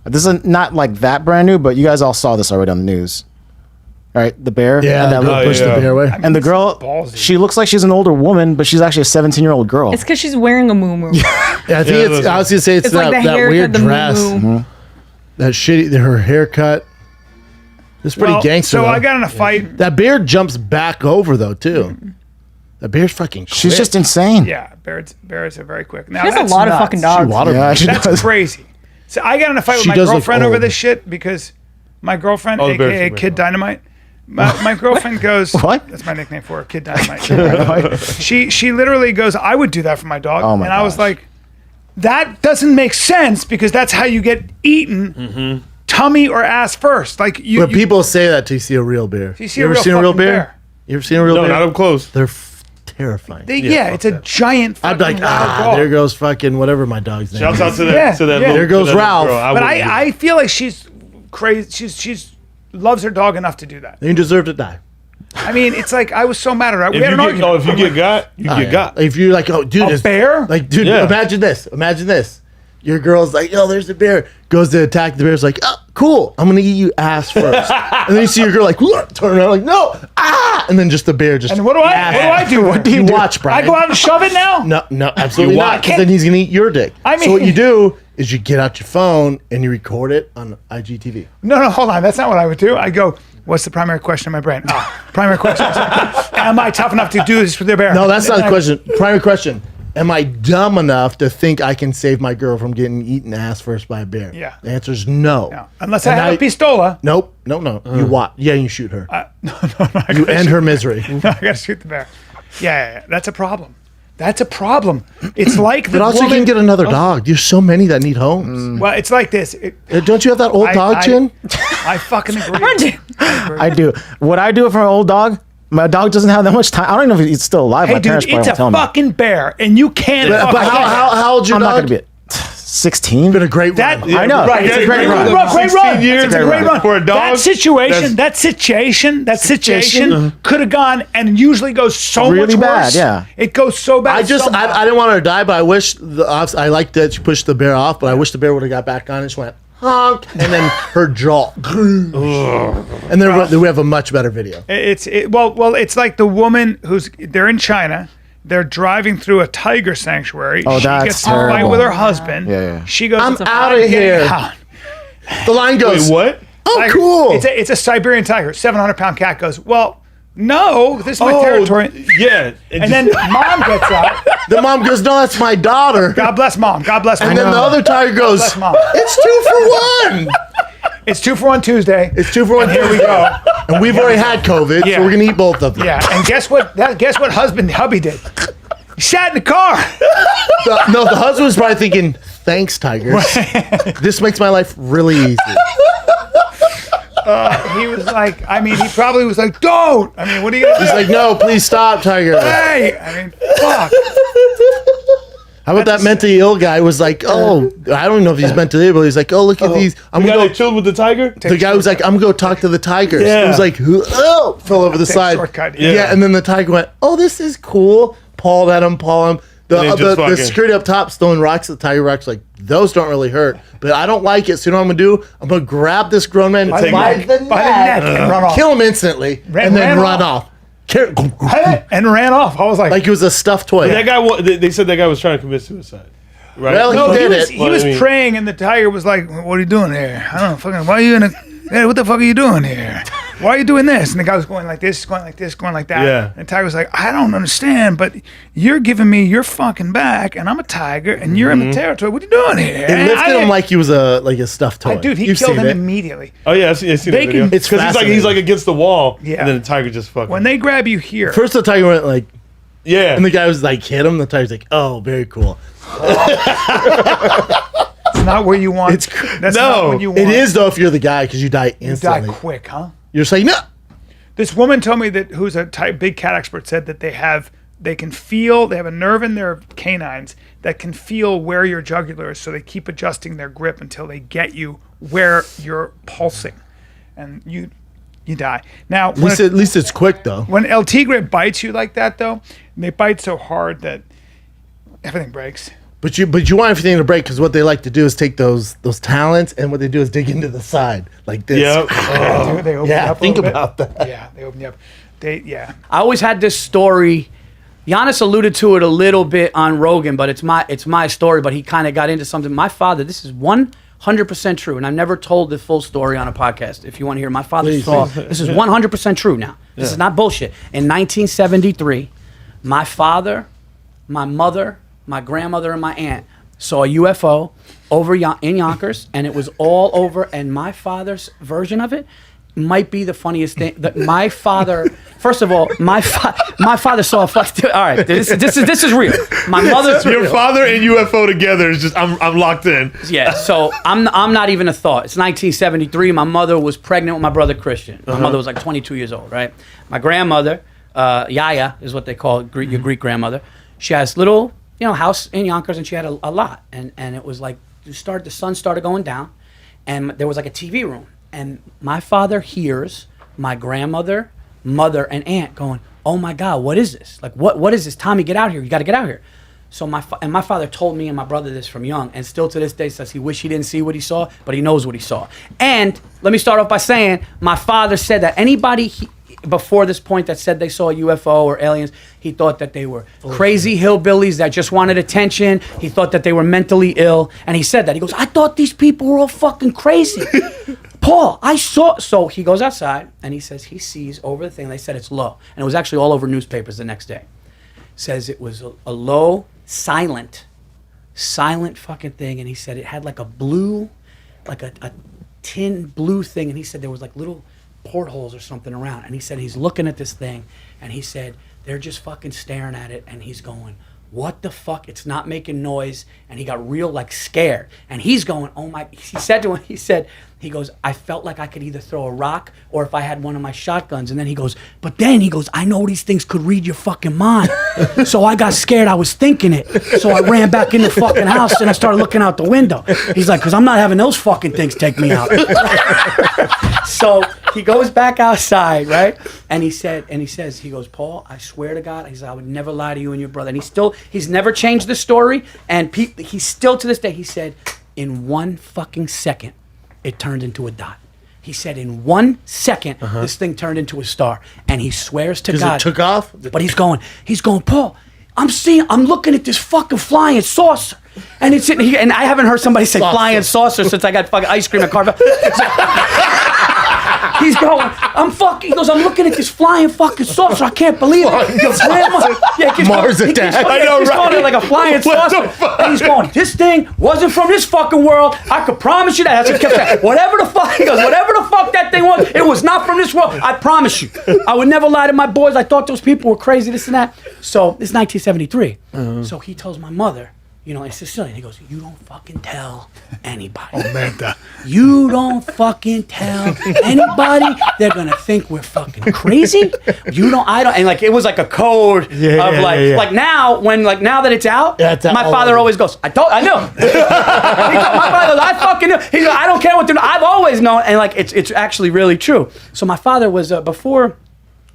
This is not like that brand new, but you guys all saw this already on the news. Right, the bear. Yeah, and that little push the bear away. I mean, and the it's girl, ballsy. she looks like she's an older woman, but she's actually a 17-year-old girl. It's because she's wearing a moo. Yeah, I think it's. I was gonna say it's It's like that, the that haircut, weird the dress, moo-moo. that shitty. Her haircut. It's pretty Well, gangster. So though. I got in a fight. That bear jumps back over though too. That bear's fucking. Quick. She's just insane. Yeah, bears are very quick. Now, She has a that's lot of nuts. fucking dogs. Yeah, she That's does. crazy. So I got in a fight with She my does look girlfriend over old. this shit because my girlfriend, Oh, the bears aka are Kid big. Dynamite, my girlfriend goes. What? That's my nickname for her, Kid Dynamite. she literally goes, I would do that for my dog, Oh my and I was gosh. like, that doesn't make sense because that's how you get eaten, tummy or ass first. Like you. But people say that till you see a real bear. you see you a ever real seen a real fucking bear? bear. You ever seen a real No, bear? not up close. They're terrifying. Yeah, it's a giant. I'd be like, fucking wild dog. there goes fucking whatever my dog's name. Shouts is. out to that. Yeah, to that yeah. little, There goes to that little Ralph. girl. But wouldn't do I feel like she's crazy. She's loves her dog enough to do that. You deserve to die. I mean, it's like I was so mad at her. We If had you an get, argument. oh, if you get got, you Oh, get yeah. got. If you're like, oh, dude, A it's- bear? Like, dude, Yeah. imagine this. Imagine this. Your girl's like, oh, there's a bear. Goes to attack the bear's like, oh, cool. I'm gonna eat you ass first. And then you see your girl like, "What?" Turn around like, no, ah, and then just the bear just. And what do I do? What do you watch, Brian? I go out and shove it now? No, absolutely You not. watch. Because then he's gonna eat your dick. I so what mean- you do is you get out your phone and you record it on IGTV. No, hold on. That's not what I would do. I go, what's the primary question in my brain? Primary question. Am I tough enough to do this with the bear? No, that's not the And I- question. Primary question: am I dumb enough to think I can save my girl from getting eaten ass first by a bear? Yeah. The answer is no. No. Unless And I have a pistola. Nope. No. You watch. Yeah, you shoot her. No, You end her misery. No, I gotta shoot the bear. Yeah. That's a problem. That's a problem. It's like the But also, you woman. can get another dog. There's so many that need homes. Well, it's like this. Don't you have that old dog, Chin? I fucking agree. I do. What I do for an old dog, my dog doesn't have that much time. I don't even know if he's still alive. Hey, My dude, parents probably it's won't a tell me. fucking bear, and you can't. But fucking- how old's your I'm dog? not going to be 16. Been a great That run. I know. Right, It's a great run. Great 16 run. years It's a Great great run. run. For a dog, That situation could have gone and usually goes so Really much bad, worse. yeah. It goes so bad. I just somehow. I didn't want her to die, but I wish I liked that she pushed the bear off, but I wish the bear would have got back on and she went honk, and then her jaw. And then we have a much better video. Well, it's like the woman they're in China. They're driving through a tiger sanctuary. Oh, she that's gets in a fight terrible. with her husband. Yeah. She goes, I'm "It's a outta fight, get here." out." The line goes, Wait, what? oh, Tiger- cool. It's a Siberian tiger, 700-pound cat. Goes, well, no, this is my territory. Yeah. And then mom gets out. The mom goes, no, that's my daughter. God bless mom. God bless mom. And then the other tiger goes, bless mom. it's 2 for 1. It's 2 for 1 Tuesday. It's 2 for 1. Here we go. And we've already had COVID, Yeah. so we're going to eat both of them. Yeah, and guess what? Guess what hubby did? He sat in the car. No, the husband was probably thinking, thanks, tigers. This makes my life really easy. He was like, he probably was like, don't. What are you gonna do? He's like, no, please stop, tiger. Hey, fuck. How about that mentally ill guy was like, oh, I don't know if he's mentally ill, but he's like, oh, look at these. I'm The guy going that to chilled with the tiger? The guy was like, I'm going to go talk to the tigers. Yeah. He was like, oh, fell over the side. shortcut, Yeah. yeah. And then the tiger went, oh, this is cool. Pawed at him. The, And then the, just the fucking- security up top throwing rocks at the tiger rocks like, those don't really hurt. But I don't like it. So you know what I'm going to do? I'm going to grab this grown man by Take the him. neck, By the neck and run off. kill him instantly, and then ran run off. off. And ran off. I was like, Like it was a stuffed toy. That guy, they said that guy was trying to commit suicide. Right? Well, no, he he did was, it. he was praying, and the tiger was like, what are you doing here? I don't know, fucking, why are you in a, hey, what the fuck are you doing here? Why are you doing this? And the guy was going like this, going like this, going like that. Yeah. And the tiger was like, I don't understand, but you're giving me your fucking back, and I'm a tiger, and you're in the territory. What are you doing here? It lifted him like he was a stuffed toy. Dude, he You've killed seen him it. immediately. Oh, yeah, I've seen They that video. can- It's Because he's fascinating. like against the wall, Yeah. and then the tiger just fucking... When they grab you here, First the tiger went like, yeah. and the guy was like, hit him. The tiger's like, oh, very cool. it's not where you want. That's not what you want. It is though if you're the guy because you die You die instantly. quick, huh? You're saying no. This woman told me that who's a big cat expert said that they have a nerve in their canines that can feel where your jugular is, so they keep adjusting their grip until they get you where you're pulsing, and you die. Now, At least it's quick though. when El Tigre bites you like that, though, they bite so hard that everything breaks. But you want everything to break because what they like to do is take those talents and what they do is dig into the side like this. Yep. They open you Yeah, up a think little bit. about that. Yeah, they open you up. I always had this story. Giannis alluded to it a little bit on Rogan, but it's my story. But he kind of got into something. My father, this is 100% true, and I've never told the full story on a podcast. If you want to hear, my father saw. This is 100% true now. This is not bullshit. In 1973, my father, my mother, my grandmother, and my aunt saw a UFO over in Yonkers, and it was all over. And my father's version of it might be the funniest thing. That my father, first of all, my father saw a fuck. All right, this is real. My mother, Your father and UFO together is just I'm locked in. yeah. So I'm not even a thought. It's 1973. My mother was pregnant with my brother Christian. My mother was like 22 years old, right? My grandmother, Yaya is what they call it, your Greek grandmother. She has little, house in Yonkers, and she had a lot, and it was like the sun started going down, and there was like a TV room. And my father hears my grandmother, mother, and aunt going, "Oh my God, what is this? Like, what is this? Tommy, get out here! You got to get out here!" So my father told me and my brother this from young, and still to this day says he wished he didn't see what he saw, but he knows what he saw. And let me start off by saying my father said that anybody before this point that said they saw a UFO or aliens, he thought that they were crazy hillbillies that just wanted attention. He thought that they were mentally ill, and he said that. He goes, "I thought these people were all fucking crazy." Paul, I saw. So he goes outside and he says he sees over the thing. They said it's low, and it was actually all over newspapers the next day. Says it was a low, silent fucking thing, and he said it had like a blue, like a tin blue thing, and he said there was like little portholes or something around, and he said he's looking at this thing, and he said they're just fucking staring at it, and he's going, "What the fuck? It's not making noise." And he got real like scared, and he's going, "Oh my," he said to him, he goes, "I felt like I could either throw a rock or if I had one of my shotguns." And then he goes, "But then," he goes, "I know these things could read your fucking mind." So I got scared. I was thinking it. So I ran back in the fucking house and I started looking out the window. He's like, "Because I'm not having those fucking things take me out." So he goes back outside, right? And he says, "Paul, I swear to God," he said, "I would never lie to you and your brother." And he's never changed the story. And he's still to this day, he said, in 1 fucking second, it turned into a dot. He said in 1 second, this thing turned into a star. And he swears to God. It took off? But he's going, "Paul, I'm looking at this fucking flying saucer." And it's and I haven't heard somebody say flying saucer since I got fucking ice cream at Carvel. He's going, he goes, "I'm looking at this flying fucking saucer. I can't believe it." Your grandma, Mars attack. I know, right? He's calling it like a flying saucer. And he's going, "This thing wasn't from this fucking world. I could promise you that." That's what he kept saying. Whatever the fuck, he goes, "Whatever the fuck that thing was, it was not from this world. I promise you. I would never lie to my boys. I thought those people were crazy, this and that." So it's 1973. So he tells my mother, in Sicilian, he goes, "You don't fucking tell anybody. Oh, man. You don't fucking tell anybody. They're gonna think we're fucking crazy. I don't." And like it was like a code of like now that it's out. Yeah, it's out my all father over. always goes, "I knew." My father goes, "I fucking knew." He goes, "I don't care what they're. I've always known." And like it's actually really true. So my father was before.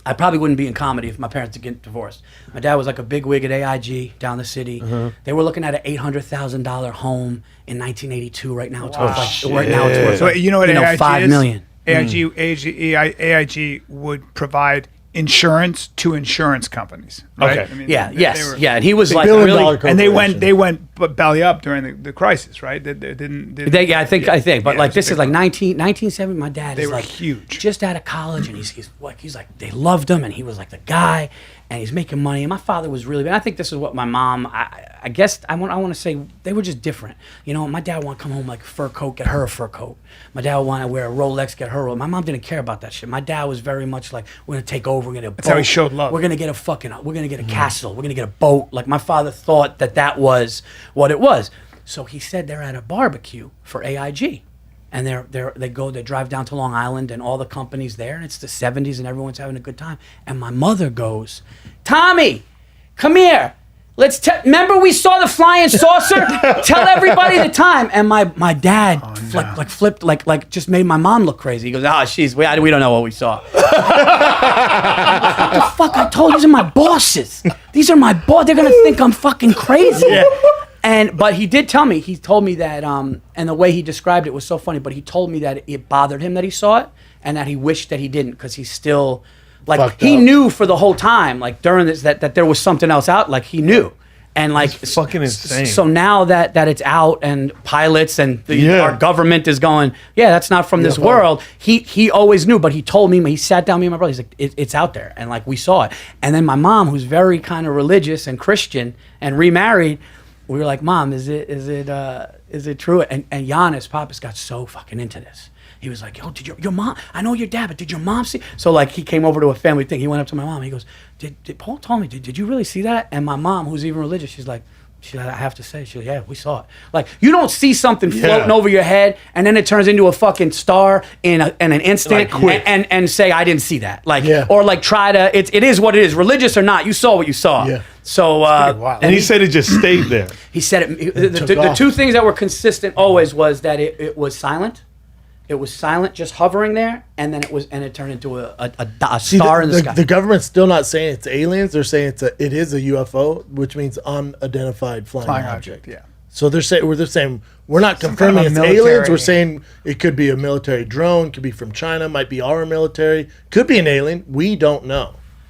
I probably wouldn't be in comedy if my parents didn't get divorced. My dad was like a big wig at AIG down the city. They were looking at an $800,000 home in 1982. Right now, it's worth So you know what AIG $5 is? million. AIG would provide insurance to insurance companies. Right? Okay. I mean, Yeah. And he was like $1 billion really. corporation. they went belly up during the crisis, right? They didn't. I think. But yeah, like it's this a is big like 1970. My dad They is were like huge. just out of college, and he's like they loved him, and he was like the guy, and he's making money. And my father was really. And I think this is what my mom. I guess I want to say they were just different. My dad wanted to come home like a fur coat, get her a fur coat. My dad wanted to wear a Rolex, get her a Rolex. My mom didn't care about that shit. My dad was very much like, "We're gonna take over. We're gonna." That's how he showed love. We're gonna get a castle. We're gonna get a boat. Like my father thought that was what it was. So he said they're at a barbecue for AIG, and they drive down to Long Island, and all the companies there, and it's the 70s, and everyone's having a good time. And my mother goes, "Tommy, come here. Remember we saw the flying saucer? Tell everybody the time." And my dad flipped just made my mom look crazy. He goes, we don't know what we saw." What the fuck? I told you, these are my bosses. These are my boss. They're gonna think I'm fucking crazy. But he did tell me. He told me that, and the way he described it was so funny. But he told me that it bothered him that he saw it, and that he wished that he didn't, because he's still, like, Fucked he up. knew for the whole time, like during this, that there was something else out. Like he knew, and like It's fucking insane. So now that it's out, and pilots and Yeah. our government is going, yeah, that's not from this UFO. world. He always knew, but he told me. He sat down, me and my brother. He's like, it's out there, and like we saw it. And then my mom, who's very kind of religious and Christian and remarried, we were like, Mom, is it true? And Giannis, Pappas, got so fucking into this. He was like, yo, did your mom, I know your dad, but did your mom see? So like he came over to a family thing. He went up to my mom. He goes, did Paul told me, did you really see that? And my mom, who's even religious, she's like, I have to say, she's like, yeah, we saw it. Like, you don't see something floating over your head and then it turns into a fucking star in an instant, Like, quick. and say, I didn't see that. Like, Yeah. or like try to, it is what it is. Religious or not, you saw what you saw. Yeah. So, wild. And he said it just stayed there. he said it. The took off. two things that were consistent always was that it was silent. It was silent, just hovering there, and then it turned into a See, star in the sky. The government's still not saying it's aliens. They're saying it is a UFO, which means unidentified flying, Flying object. object, yeah. So they're saying we're not Some confirming kind of it's a aliens. military- We're saying it could be a military drone, could be from China, might be our military, could be an alien. We don't know.